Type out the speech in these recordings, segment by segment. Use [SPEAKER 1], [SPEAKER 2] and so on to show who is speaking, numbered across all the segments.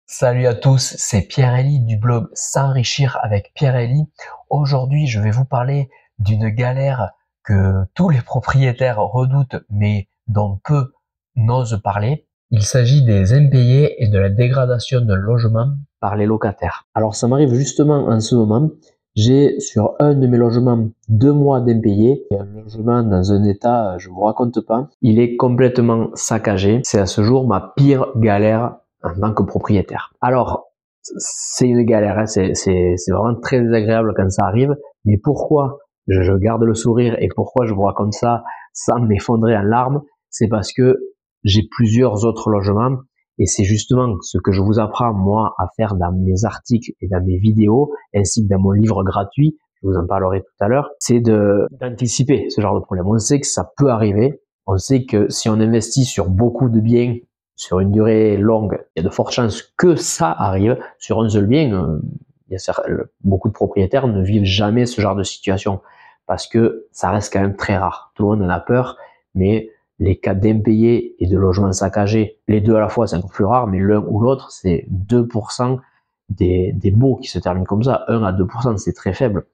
[SPEAKER 1] Salut à tous, c'est Pierre-Elie du blog S'enrichir avec Pierre-Elie. Aujourd'hui, je vais vous parler d'une galère que tous les propriétaires redoutent mais dont peu n'osent parler. Il s'agit des impayés et de la dégradation d'un logement par les locataires. Alors ça m'arrive justement en ce moment. J'ai sur un de mes logements 2 mois d'impayés et un logement dans un état, je vous raconte pas. Il est complètement saccagé. C'est à ce jour ma pire galère en tant que propriétaire. Alors, c'est une galère, hein, c'est vraiment très désagréable quand ça arrive, mais pourquoi je garde le sourire et pourquoi je vous raconte ça sans m'effondrer en larmes, c'est parce que j'ai plusieurs autres logements et c'est justement ce que je vous apprends moi à faire dans mes articles et dans mes vidéos ainsi que dans mon livre gratuit, je vous en parlerai tout à l'heure, c'est d'anticiper ce genre de problème. On sait que ça peut arriver, on sait que si on investit sur beaucoup de biens sur une durée longue, il y a de fortes chances que ça arrive. Sur un seul bien, beaucoup de propriétaires ne vivent jamais ce genre de situation parce que ça reste quand même très rare. Tout le monde en a peur, mais les cas d'impayés et de logements saccagés, les deux à la fois, c'est encore plus rare, mais l'un ou l'autre, c'est 2% des baux qui se terminent comme ça. 1 à 2%, c'est très faible.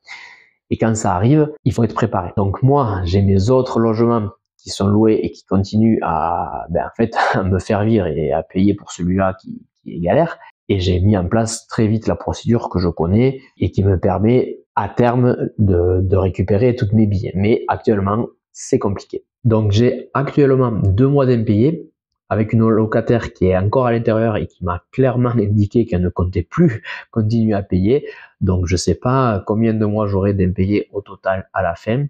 [SPEAKER 1] Et quand ça arrive, il faut être préparé. Donc moi, j'ai mes autres logements qui sont loués et qui continuent à, en fait, à me faire vivre et à payer pour celui-là qui est galère. Et j'ai mis en place très vite la procédure que je connais et qui me permet à terme de récupérer toutes mes billets. Mais actuellement, c'est compliqué. Donc j'ai actuellement 2 mois d'impayés avec une locataire qui est encore à l'intérieur et qui m'a clairement indiqué qu'elle ne comptait plus continuer à payer. Donc je ne sais pas combien de mois j'aurai d'impayés au total à la fin.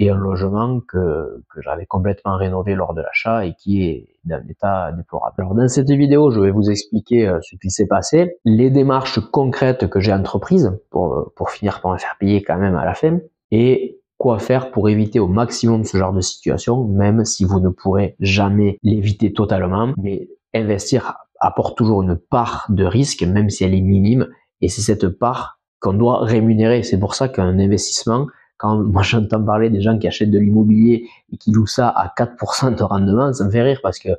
[SPEAKER 1] Et un logement que j'avais complètement rénové lors de l'achat et qui est d'un état déplorable. Alors dans cette vidéo, je vais vous expliquer ce qui s'est passé, les démarches concrètes que j'ai entreprises pour finir par me faire payer quand même à la fin, et quoi faire pour éviter au maximum ce genre de situation, même si vous ne pourrez jamais l'éviter totalement, mais investir apporte toujours une part de risque, même si elle est minime, et c'est cette part qu'on doit rémunérer. C'est pour ça qu'un investissement, quand moi j'entends parler des gens qui achètent de l'immobilier et qui louent ça à 4% de rendement, ça me fait rire parce que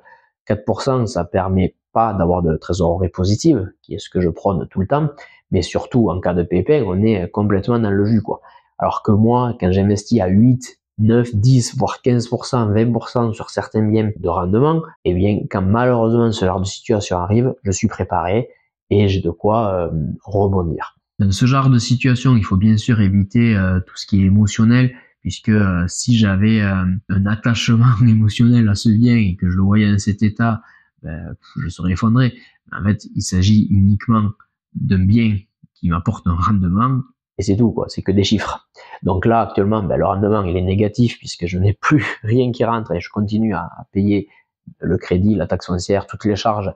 [SPEAKER 1] 4%, ça permet pas d'avoir de trésorerie positive, qui est ce que je prône tout le temps, mais surtout en cas de pépin, on est complètement dans le jus, quoi. Alors que moi, quand j'investis à 8, 9, 10, voire 15%, 20% sur certains biens de rendement, eh bien, quand malheureusement ce genre de situation arrive, je suis préparé et j'ai de quoi rebondir. Dans ce genre de situation, il faut bien sûr éviter tout ce qui est émotionnel, puisque si j'avais un attachement émotionnel à ce bien et que je le voyais dans cet état, je serais effondré. En fait, il s'agit uniquement d'un bien qui m'apporte un rendement, et c'est tout, quoi. C'est que des chiffres. Donc là, actuellement, le rendement, il est négatif, puisque je n'ai plus rien qui rentre et je continue à payer le crédit, la taxe foncière, toutes les charges.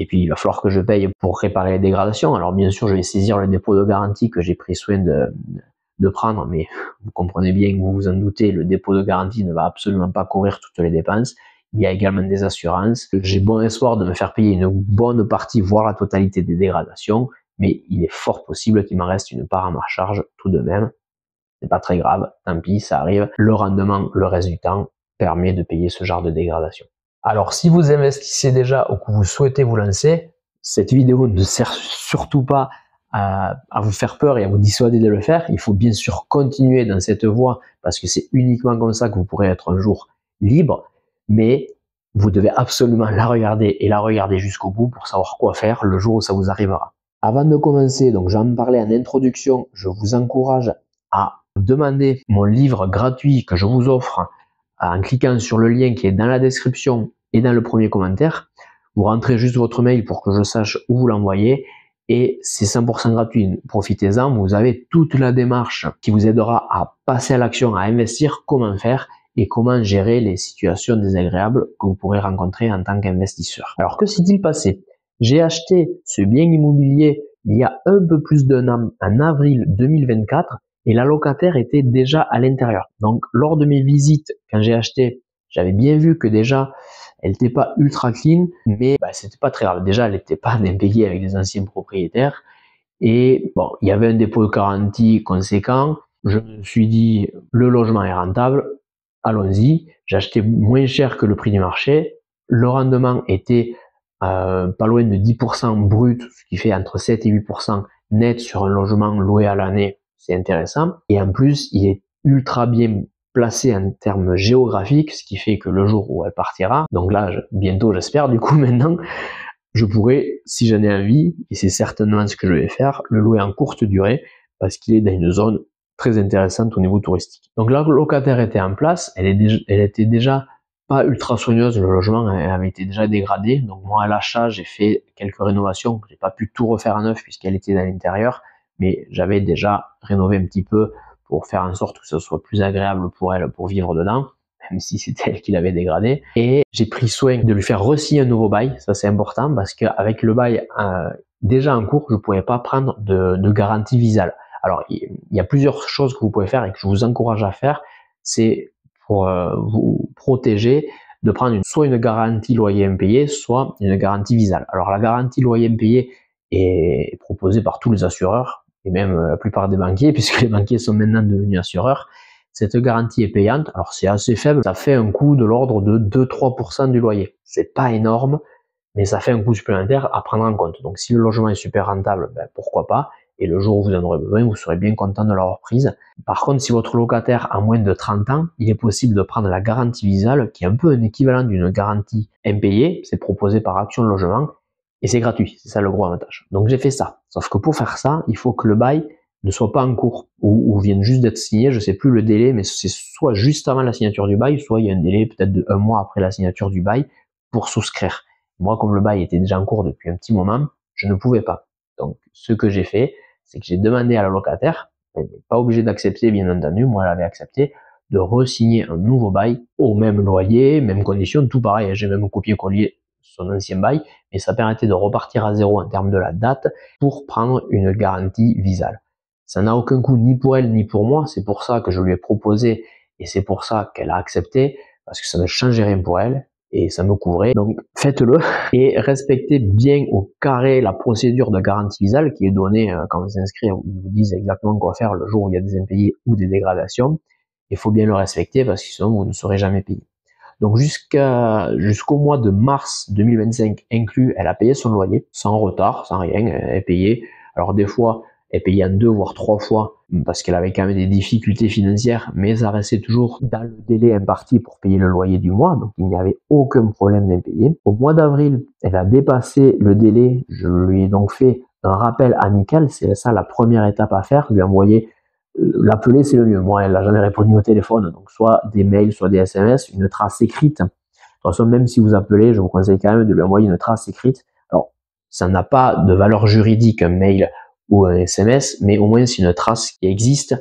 [SPEAKER 1] Et puis, il va falloir que je paye pour réparer les dégradations. Alors, bien sûr, je vais saisir le dépôt de garantie que j'ai pris soin de prendre, mais vous comprenez bien que vous vous en doutez, le dépôt de garantie ne va absolument pas couvrir toutes les dépenses. Il y a également des assurances. J'ai bon espoir de me faire payer une bonne partie, voire la totalité des dégradations, mais il est fort possible qu'il m'en reste une part à ma charge tout de même. C'est pas très grave, tant pis, ça arrive. Le rendement, le reste du temps, permet de payer ce genre de dégradation. Alors, si vous investissez déjà ou que vous souhaitez vous lancer, cette vidéo ne sert surtout pas à vous faire peur et à vous dissuader de le faire. Il faut bien sûr continuer dans cette voie parce que c'est uniquement comme ça que vous pourrez être un jour libre, mais vous devez absolument la regarder et la regarder jusqu'au bout pour savoir quoi faire le jour où ça vous arrivera. Avant de commencer, donc j'en parlais en introduction, je vous encourage à demander mon livre gratuit que je vous offre en cliquant sur le lien qui est dans la description et dans le premier commentaire. Vous rentrez juste votre mail pour que je sache où vous l'envoyez et c'est 100% gratuit. Profitez-en, vous avez toute la démarche qui vous aidera à passer à l'action, à investir, comment faire et comment gérer les situations désagréables que vous pourrez rencontrer en tant qu'investisseur. Alors que s'est-il passé? J'ai acheté ce bien immobilier il y a un peu plus d'un an, en avril 2024, et la locataire était déjà à l'intérieur. Donc, lors de mes visites, quand j'ai acheté, j'avais bien vu que déjà, elle n'était pas ultra clean, mais c'était pas très grave. Déjà, elle n'était pas impayée avec les anciens propriétaires. Et bon, il y avait un dépôt de garantie conséquent. Je me suis dit, le logement est rentable, allons-y. J'ai acheté moins cher que le prix du marché. Le rendement était pas loin de 10% brut, ce qui fait entre 7 et 8% net sur un logement loué à l'année, c'est intéressant. Et en plus, il est ultra bien placé en termes géographiques, ce qui fait que le jour où elle partira, donc là, bientôt j'espère, du coup maintenant, je pourrais, si j'en ai envie, et c'est certainement ce que je vais faire, le louer en courte durée, parce qu'il est dans une zone très intéressante au niveau touristique. Donc la locataire était en place, elle était déjà pas ultra soigneuse, le logement avait été déjà dégradé, donc moi à l'achat j'ai fait quelques rénovations, j'ai pas pu tout refaire à neuf puisqu'elle était dans l'intérieur, mais j'avais déjà rénové un petit peu pour faire en sorte que ce soit plus agréable pour elle pour vivre dedans, même si c'était elle qui l'avait dégradé. Et j'ai pris soin de lui faire re-signer un nouveau bail, ça c'est important parce qu'avec le bail déjà en cours, je ne pouvais pas prendre de garantie Visale. Alors il y a plusieurs choses que vous pouvez faire et que je vous encourage à faire, c'est pour vous protéger de prendre soit une garantie loyer impayé, soit une garantie Visale. Alors la garantie loyer impayé est proposée par tous les assureurs, et même la plupart des banquiers, puisque les banquiers sont maintenant devenus assureurs. Cette garantie est payante, alors c'est assez faible, ça fait un coût de l'ordre de 2-3% du loyer. C'est pas énorme, mais ça fait un coût supplémentaire à prendre en compte. Donc si le logement est super rentable, ben, pourquoi pas, et le jour où vous en aurez besoin, vous serez bien content de l'avoir prise. Par contre, si votre locataire a moins de 30 ans, il est possible de prendre la garantie Visale, qui est un peu un équivalent d'une garantie impayée, c'est proposé par Action Logement, et c'est gratuit, c'est ça le gros avantage. Donc j'ai fait ça, sauf que pour faire ça, il faut que le bail ne soit pas en cours, ou vienne juste d'être signé, je sais plus le délai, mais c'est soit juste avant la signature du bail, soit il y a un délai peut-être de 1 mois après la signature du bail pour souscrire. Moi, comme le bail était déjà en cours depuis un petit moment, je ne pouvais pas. Donc ce que j'ai fait, c'est que j'ai demandé à la locataire, elle n'est pas obligée d'accepter bien entendu, moi elle avait accepté, de re-signer un nouveau bail au même loyer, même conditions, tout pareil, j'ai même copié-collé son ancien bail, mais ça permettait de repartir à zéro en termes de la date pour prendre une garantie Visale. Ça n'a aucun coût ni pour elle ni pour moi, c'est pour ça que je lui ai proposé et c'est pour ça qu'elle a accepté, parce que ça ne changeait rien pour elle et ça me couvrait. Donc faites-le et respectez bien au carré la procédure de garantie Visale qui est donnée quand on s'inscrit, ils vous disent exactement quoi faire le jour où il y a des impayés ou des dégradations. Il faut bien le respecter parce que sinon vous ne serez jamais payé. Donc jusqu'au mois de mars 2025 inclus, elle a payé son loyer sans retard, sans rien, elle est payée. Alors des fois, elle payait en 2 voire 3 fois parce qu'elle avait quand même des difficultés financières, mais ça restait toujours dans le délai imparti pour payer le loyer du mois, donc il n'y avait aucun problème d'impayé. Au mois d'avril, elle a dépassé le délai, je lui ai donc fait un rappel amical, c'est ça la première étape à faire, lui envoyer l'appeler c'est le mieux. Moi, elle n'a jamais répondu au téléphone, donc soit des mails, soit des SMS, une trace écrite. De toute façon, même si vous appelez, je vous conseille quand même de lui envoyer une trace écrite. Alors, ça n'a pas de valeur juridique, un mail ou un SMS, mais au moins c'est une trace qui existe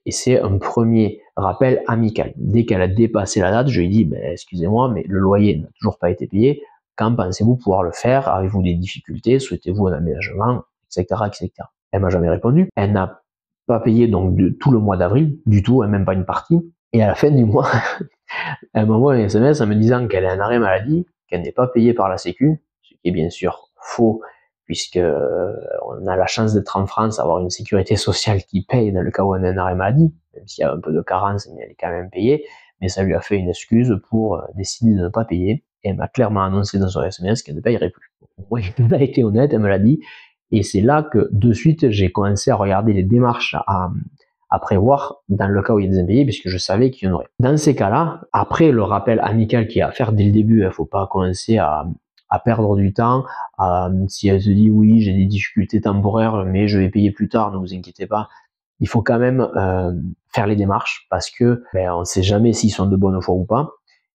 [SPEAKER 1] et c'est un premier rappel amical. Dès qu'elle a dépassé la date, je lui dis, ben, excusez-moi, mais le loyer n'a toujours pas été payé. Quand pensez-vous pouvoir le faire? Avez-vous des difficultés? Souhaitez-vous un aménagement? Etc., etc. Elle m'a jamais répondu. Elle n'a pas payé donc tout le mois d'avril, du tout, même pas une partie. Et à la fin du mois, elle m'envoie un SMS en me disant qu'elle est en arrêt maladie, qu'elle n'est pas payée par la Sécu, ce qui est bien sûr faux, puisque on a la chance d'être en France, avoir une sécurité sociale qui paye dans le cas où on est en arrêt maladie, même s'il y a un peu de carence, mais elle est quand même payée, mais ça lui a fait une excuse pour décider de ne pas payer, et elle m'a clairement annoncé dans son SMS qu'elle ne payerait plus. Moi, elle a été honnête, elle me l'a dit, et c'est là que de suite j'ai commencé à regarder les démarches à prévoir dans le cas où il y a des impayés, puisque je savais qu'il y en aurait. Dans ces cas-là, après le rappel amical qu'il y a à faire dès le début, il ne faut pas commencer à perdre du temps. Si elle se dit oui, j'ai des difficultés temporaires, mais je vais payer plus tard, ne vous inquiétez pas. Il faut quand même faire les démarches parce que on ne sait jamais s'ils sont de bonne foi ou pas.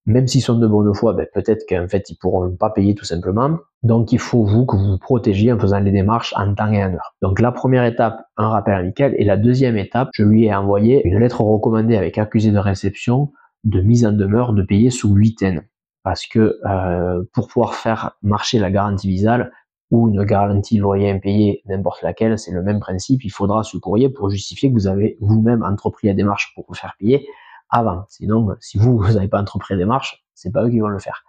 [SPEAKER 1] Même s'ils sont de bonne foi, peut-être qu'en fait ils pourront pas payer tout simplement. Donc il faut que vous vous protégiez en faisant les démarches en temps et en heure. Donc la première étape, un rappel amical, et la deuxième étape, je lui ai envoyé une lettre recommandée avec accusé de réception de mise en demeure de payer sous 8 parce que pour pouvoir faire marcher la garantie Visale ou une garantie loyer impayé, n'importe laquelle, c'est le même principe, il faudra ce courrier pour justifier que vous avez vous-même entrepris la démarche pour vous faire payer avant. Sinon, si vous n'avez pas entrepris la démarche, c'est pas eux qui vont le faire.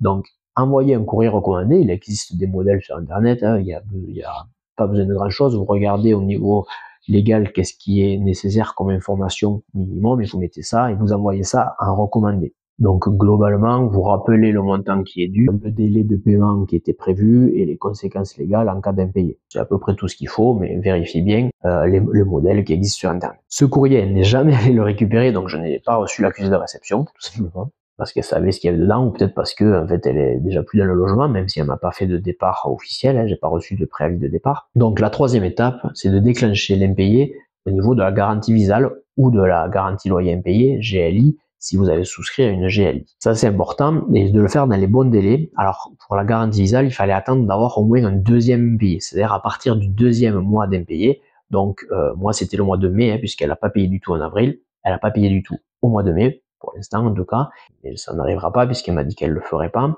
[SPEAKER 1] Donc, envoyez un courrier recommandé, il existe des modèles sur Internet, il y a pas besoin de grand-chose, vous regardez au niveau légal qu'est-ce qui est nécessaire comme information minimum, et vous mettez ça, et vous envoyez ça en recommandé. Donc globalement, vous rappelez le montant qui est dû, le délai de paiement qui était prévu et les conséquences légales en cas d'impayé. C'est à peu près tout ce qu'il faut, mais vérifiez bien le modèle qui existe sur Internet. Ce courrier n'est jamais allé le récupérer, donc je n'ai pas reçu l'accusé de réception, tout simplement, parce qu'elle savait ce qu'il y avait dedans, ou peut-être parce que en fait elle est déjà plus dans le logement, même si elle m'a pas fait de départ officiel, j'ai pas reçu de préavis de départ. Donc la troisième étape, c'est de déclencher l'impayé au niveau de la garantie visale ou de la garantie loyer impayé, GLI, si vous avez souscrit à une GLI. Ça c'est important, et de le faire dans les bons délais. Alors pour la garantie visale, il fallait attendre d'avoir au moins un deuxième impayé, c'est-à-dire à partir du deuxième mois d'impayé. Donc moi c'était le mois de mai, puisqu'elle n'a pas payé du tout en avril, elle n'a pas payé du tout au mois de mai, pour l'instant en tout cas, mais ça n'arrivera pas puisqu'elle m'a dit qu'elle ne le ferait pas.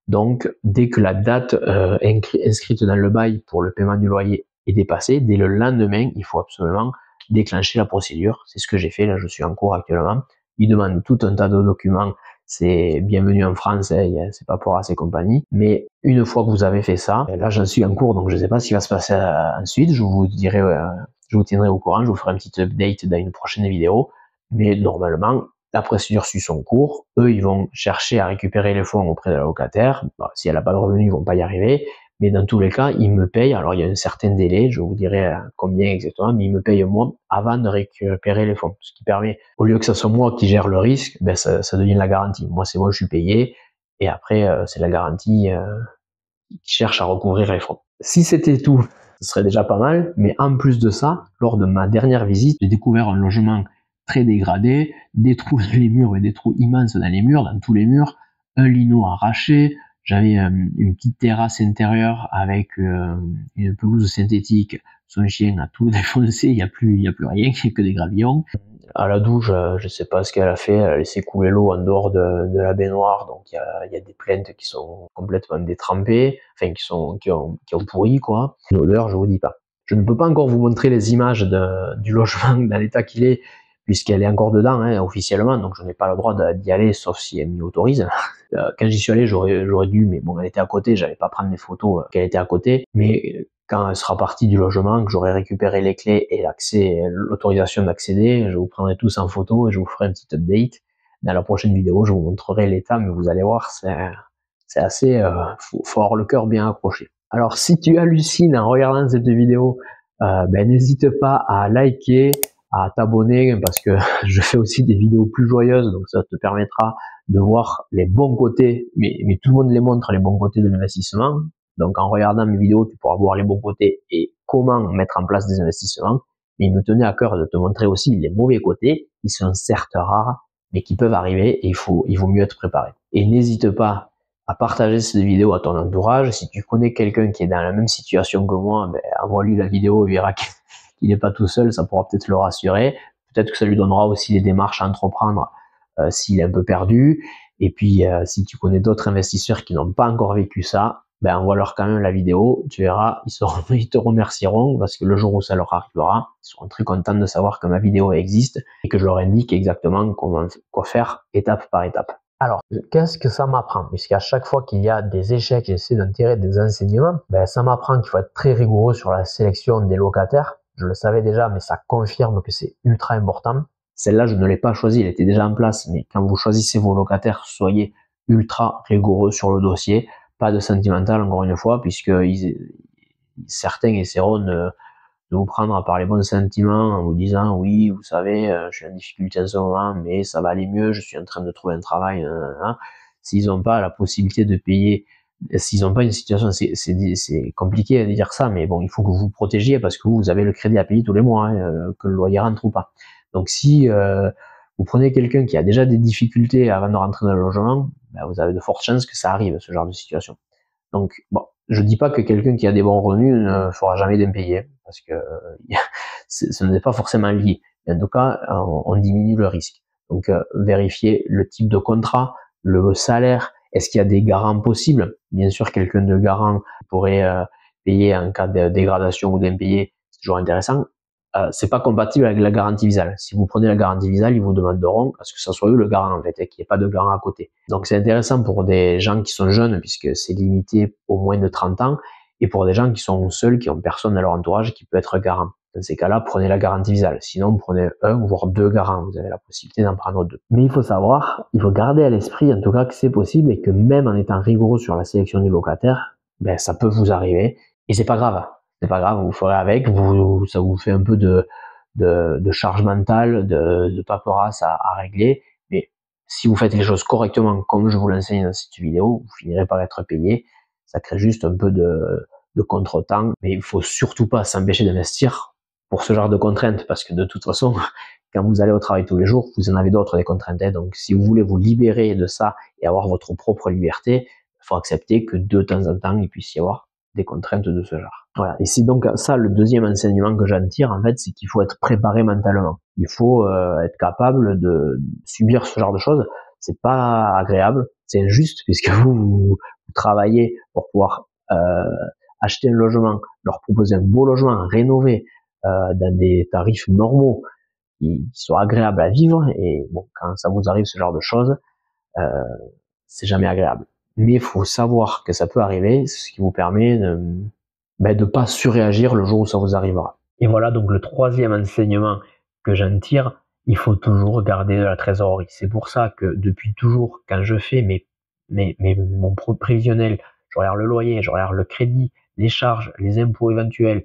[SPEAKER 1] Donc dès que la date inscrite dans le bail pour le paiement du loyer est dépassée, dès le lendemain, il faut absolument déclencher la procédure. C'est ce que j'ai fait, là je suis en cours actuellement. Il demande tout un tas de documents, c'est bienvenu en France, c'est pas pour ces compagnies. Mais une fois que vous avez fait ça, là j'en suis en cours, donc je ne sais pas ce qui va se passer ensuite, je vous dirai, je vous tiendrai au courant, je vous ferai un petit update dans une prochaine vidéo. Mais normalement, la procédure suit son cours, eux ils vont chercher à récupérer les fonds auprès de la locataire. Bon, si elle n'a pas de revenus, ils vont pas y arriver. Mais dans tous les cas, ils me payent. Alors il y a un certain délai, je vous dirai combien exactement, mais ils me payent moi avant de récupérer les fonds. Ce qui permet, au lieu que ce soit moi qui gère le risque, ben ça devient la garantie. Moi c'est moi, je suis payé, et après c'est la garantie qui cherche à recouvrir les fonds. Si c'était tout, ce serait déjà pas mal. Mais en plus de ça, lors de ma dernière visite, j'ai découvert un logement très dégradé, des trous dans les murs et des trous immenses dans les murs, dans tous les murs, un lino arraché. J'avais une petite terrasse intérieure avec une pelouse synthétique. Son chien a tout défoncé, il n'y a plus rien, il n'y a que des gravillons. À la douche, je sais pas ce qu'elle a fait, elle a laissé couler l'eau en dehors de la baignoire, donc il y a des plaintes qui sont complètement détrempées, enfin qui ont pourri quoi. L'odeur, je vous dis pas. Je ne peux pas encore vous montrer les images du logement dans l'état qu'il est, puisqu'elle est encore dedans officiellement, donc je n'ai pas le droit d'y aller sauf si elle m'y autorise. Quand j'y suis allé, j'aurais dû, mais bon, elle était à côté, j'allais pas prendre des photos qu'elle était à côté, mais quand elle sera partie du logement, que j'aurai récupéré les clés et l'autorisation d'accéder, je vous prendrai tous en photo et je vous ferai un petit update. Dans la prochaine vidéo, je vous montrerai l'état, mais vous allez voir, c'est assez, faut avoir le cœur bien accroché. Alors, si tu hallucines en regardant cette vidéo, n'hésite pas à liker, à t'abonner, parce que je fais aussi des vidéos plus joyeuses, donc ça te permettra de voir les bons côtés, mais tout le monde les montre, les bons côtés de l'investissement. Donc en regardant mes vidéos, tu pourras voir les bons côtés et comment mettre en place des investissements. Mais il me tenait à cœur de te montrer aussi les mauvais côtés, qui sont certes rares, mais qui peuvent arriver et il vaut mieux être préparé. Et n'hésite pas à partager cette vidéo à ton entourage. Si tu connais quelqu'un qui est dans la même situation que moi, envoie-lui la vidéo, il verra qu'il n'est pas tout seul, ça pourra peut-être le rassurer. Peut-être que ça lui donnera aussi les démarches à entreprendre s'il est un peu perdu. Et puis, si tu connais d'autres investisseurs qui n'ont pas encore vécu ça, envoie-leur quand même la vidéo, tu verras, ils te remercieront parce que le jour où ça leur arrivera, ils seront très contents de savoir que ma vidéo existe et que je leur indique exactement quoi faire étape par étape. Alors, qu'est-ce que ça m'apprend? Puisqu'à chaque fois qu'il y a des échecs, j'essaie d'en tirer des enseignements, ça m'apprend qu'il faut être très rigoureux sur la sélection des locataires. Je le savais déjà, mais ça confirme que c'est ultra important. Celle-là, je ne l'ai pas choisie, elle était déjà en place, mais quand vous choisissez vos locataires, soyez ultra rigoureux sur le dossier. Pas de sentimental, encore une fois, puisque certains essaieront de vous prendre par les bons sentiments en vous disant oui, vous savez, je suis en difficulté en ce moment, mais ça va aller mieux, je suis en train de trouver un travail. S'ils n'ont pas la possibilité de payer, s'ils n'ont pas une situation, c'est compliqué de dire ça, mais bon, il faut que vous vous protégiez parce que vous avez le crédit à payer tous les mois, que le loyer rentre ou pas. Donc si vous prenez quelqu'un qui a déjà des difficultés avant de rentrer dans le logement, vous avez de fortes chances que ça arrive, ce genre de situation. Donc, bon, je dis pas que quelqu'un qui a des bons revenus ne fera jamais d'impayé, parce que ce n'est pas forcément lié. Mais en tout cas, on diminue le risque. Donc, vérifiez le type de contrat, le salaire, est-ce qu'il y a des garants possibles? Bien sûr, quelqu'un de garant pourrait payer en cas de dégradation ou d'impayé, c'est toujours intéressant. C'est pas compatible avec la garantie visale. Si vous prenez la garantie visale, ils vous demanderont à ce que ça soit eux le garant en fait, et qu'il n'y ait pas de garant à côté. Donc c'est intéressant pour des gens qui sont jeunes, puisque c'est limité au moins de 30 ans, et pour des gens qui sont seuls, qui ont personne dans leur entourage qui peut être garant. Dans ces cas-là, prenez la garantie Visal. Sinon, prenez un voire deux garants. Vous avez la possibilité d'en prendre deux. Mais il faut savoir, il faut garder à l'esprit, en tout cas, que c'est possible et que même en étant rigoureux sur la sélection du locataire, ben, ça peut vous arriver. Et c'est pas grave. C'est pas grave, vous ferez avec. Ça vous fait un peu de charge mentale, de paperasse à régler. Mais si vous faites les choses correctement, comme je vous l'enseigne dans cette vidéo, vous finirez par être payé. Ça crée juste un peu de contretemps. Mais il faut surtout pas s'empêcher d'investir pour ce genre de contraintes, parce que de toute façon, quand vous allez au travail tous les jours, vous en avez d'autres des contraintes. Donc, si vous voulez vous libérer de ça et avoir votre propre liberté, il faut accepter que de temps en temps, il puisse y avoir des contraintes de ce genre. Voilà. Et c'est donc ça le deuxième enseignement que j'en tire, en fait, c'est qu'il faut être préparé mentalement. Il faut être capable de subir ce genre de choses. C'est pas agréable, c'est injuste, puisque vous travaillez pour pouvoir acheter un logement, leur proposer un beau logement, rénové, dans des tarifs normaux qui soient agréables à vivre, et bon, quand ça vous arrive ce genre de choses, c'est jamais agréable. Mais il faut savoir que ça peut arriver, ce qui vous permet de pas surréagir le jour où ça vous arrivera. Et voilà donc le troisième enseignement que j'en tire, il faut toujours garder de la trésorerie. C'est pour ça que depuis toujours, quand je fais mon prévisionnel, je regarde le loyer, je regarde le crédit, les charges, les impôts éventuels,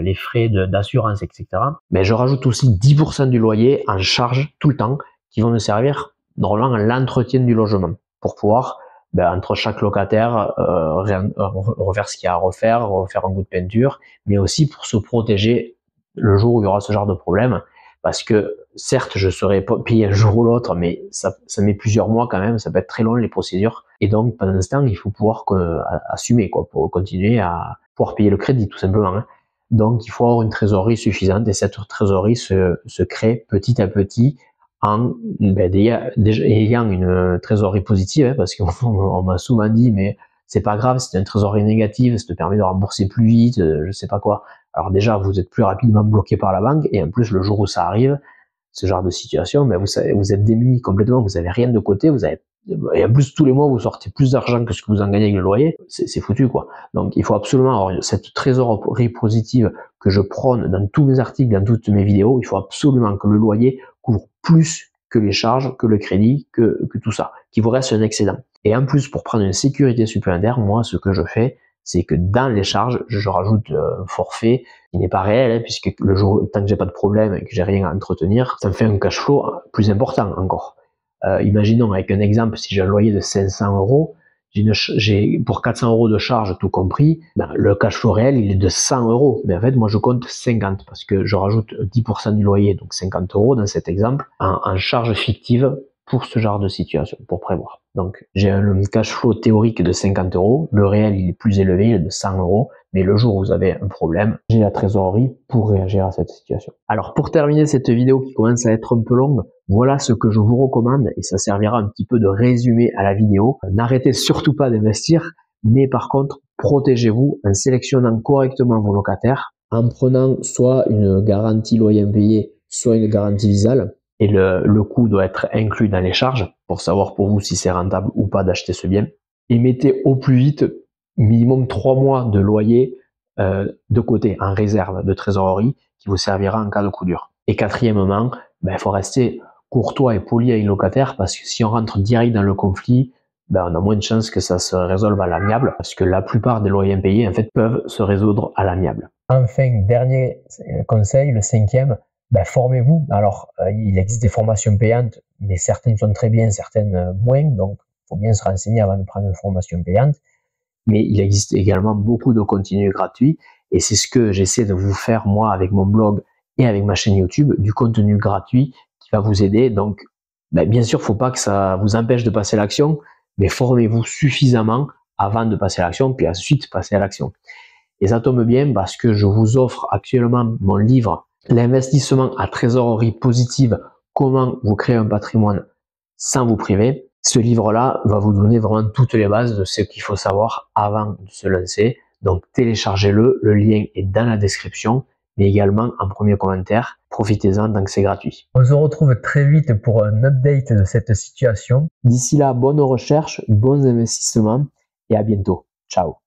[SPEAKER 1] les frais d'assurance, etc. Mais je rajoute aussi 10% du loyer en charge tout le temps qui vont me servir normalement à l'entretien du logement pour pouvoir, entre chaque locataire, refaire ce qu'il y a à refaire un coup de peinture, mais aussi pour se protéger le jour où il y aura ce genre de problème. Parce que certes, je serai payé un jour ou l'autre, mais ça met plusieurs mois quand même, ça peut être très long les procédures. Et donc pendant ce temps, il faut pouvoir assumer pour continuer à pouvoir payer le crédit tout simplement. Hein. Donc il faut avoir une trésorerie suffisante, et cette trésorerie se crée petit à petit en ayant une trésorerie positive, hein, parce qu'on m'a souvent dit mais c'est pas grave, c'est une trésorerie négative, ça te permet de rembourser plus vite, je sais pas quoi. Alors déjà, vous êtes plus rapidement bloqué par la banque, et en plus, le jour où ça arrive, ce genre de situation, vous êtes démuni complètement, vous avez rien de côté, et en plus, tous les mois, vous sortez plus d'argent que ce que vous en gagnez avec le loyer, c'est foutu, quoi. Donc, il faut absolument avoir cette trésorerie positive que je prône dans tous mes articles, dans toutes mes vidéos. Il faut absolument que le loyer couvre plus que les charges, que le crédit, que tout ça, qu'il vous reste un excédent. Et en plus, pour prendre une sécurité supplémentaire, moi, ce que je fais, c'est que dans les charges, je rajoute un forfait qui n'est pas réel, hein, puisque le jour, tant que j'ai pas de problème et que j'ai rien à entretenir, ça me fait un cash flow plus important encore. Imaginons avec un exemple, si j'ai un loyer de 500 euros, j'ai pour 400 euros de charges tout compris, le cash flow réel il est de 100 euros. Mais en fait, moi je compte 50 parce que je rajoute 10% du loyer, donc 50 euros dans cet exemple, en charge fictive pour ce genre de situation, pour prévoir. Donc j'ai un cash flow théorique de 50 euros, le réel il est plus élevé, il est de 100 euros, mais le jour où vous avez un problème, j'ai la trésorerie pour réagir à cette situation. Alors pour terminer cette vidéo qui commence à être un peu longue, voilà ce que je vous recommande, et ça servira un petit peu de résumé à la vidéo. N'arrêtez surtout pas d'investir, mais par contre, protégez-vous en sélectionnant correctement vos locataires, en prenant soit une garantie loyer impayé, soit une garantie Visal, et le coût doit être inclus dans les charges pour savoir pour vous si c'est rentable ou pas d'acheter ce bien. Et mettez au plus vite minimum 3 mois de loyer de côté, en réserve de trésorerie, qui vous servira en cas de coup dur. Et quatrièmement, il faut rester courtois et poli avec le locataire, parce que si on rentre direct dans le conflit, on a moins de chances que ça se résolve à l'amiable, parce que la plupart des loyers impayés en fait peuvent se résoudre à l'amiable. Enfin, dernier conseil, le cinquième, formez-vous. Alors, il existe des formations payantes, mais certaines sont très bien, certaines moins, donc il faut bien se renseigner avant de prendre une formation payante. Mais il existe également beaucoup de contenus gratuits, et c'est ce que j'essaie de vous faire moi avec mon blog et avec ma chaîne YouTube, du contenu gratuit qui va vous aider. Donc, bien sûr, il ne faut pas que ça vous empêche de passer à l'action, mais formez-vous suffisamment avant de passer à l'action, puis ensuite passer à l'action. Et ça tombe bien parce que je vous offre actuellement mon livre « L'investissement à trésorerie positive, comment vous créer un patrimoine sans vous priver ». Ce livre-là va vous donner vraiment toutes les bases de ce qu'il faut savoir avant de se lancer. Donc téléchargez-le, le lien est dans la description, mais également en premier commentaire. Profitez-en tant que c'est gratuit. On se retrouve très vite pour un update de cette situation. D'ici là, bonne recherche, bons investissements et à bientôt. Ciao.